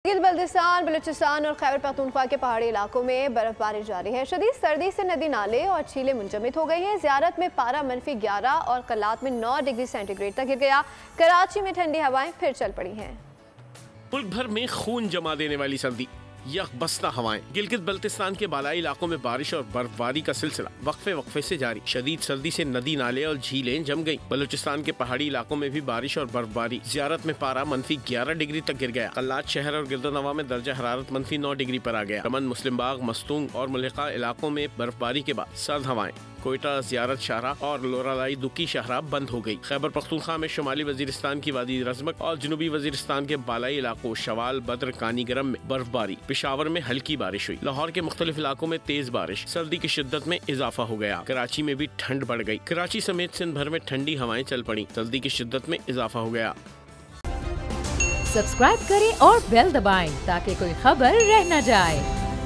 गिलगित-बल्तिस्तान, बलूचिस्तान और खैबर पख्तूनख्वा के पहाड़ी इलाकों में बर्फबारी जारी है। शदीद सर्दी से नदी नाले और झीलें मुंजमद हो गई हैं। ज़ियारत में पारा -11 और कलात में 9 डिग्री सेंटीग्रेड तक गिर गया। कराची में ठंडी हवाएं फिर चल पड़ी हैं। मुल्क भर में खून जमा देने वाली सर्दी, यकबस्ता हवाएं। गिलगित बल्तिस्तान के बालाई इलाकों में बारिश और बर्फबारी का सिलसिला वक्फे वक्फे से जारी। शदीद सर्दी से नदी नाले और झीलें जम गईं। बलूचिस्तान के पहाड़ी इलाकों में भी बारिश और बर्फबारी। ज़ियारत में पारा -11 डिग्री तक गिर गया। कल्लात शहर और गिरदनवा में दर्जा हरारत -9 डिग्री पर आ गया। रमन, मुस्लिम बाग, मस्तूंग और मुल्का इलाकों में बर्फबारी के बाद सर्द हवाएं। कोयटा, ज़ियारत शाहरा और लोरालाई दुकी शाहरा बंद हो गई। खैबर पख्तूनख्वा में शुमाली वजीरिस्तान की वादी रज़मक और जनूबी वजीरिस्तान के बालाई इलाकों शवाल, बद्र, कानीगरम में बर्फबारी। पेशावर में हल्की बारिश हुई। लाहौर के मुख्तलिफ इलाकों में तेज बारिश। सर्दी की शिद्दत में इजाफा हो गया। कराची में भी ठंड बढ़ गई। कराची समेत सिंध भर में ठंडी हवाएं चल पड़ी। सर्दी की शिद्दत में इजाफा हो गया। सब्सक्राइब करें और बेल दबाएं ताकि कोई खबर रह न जाए।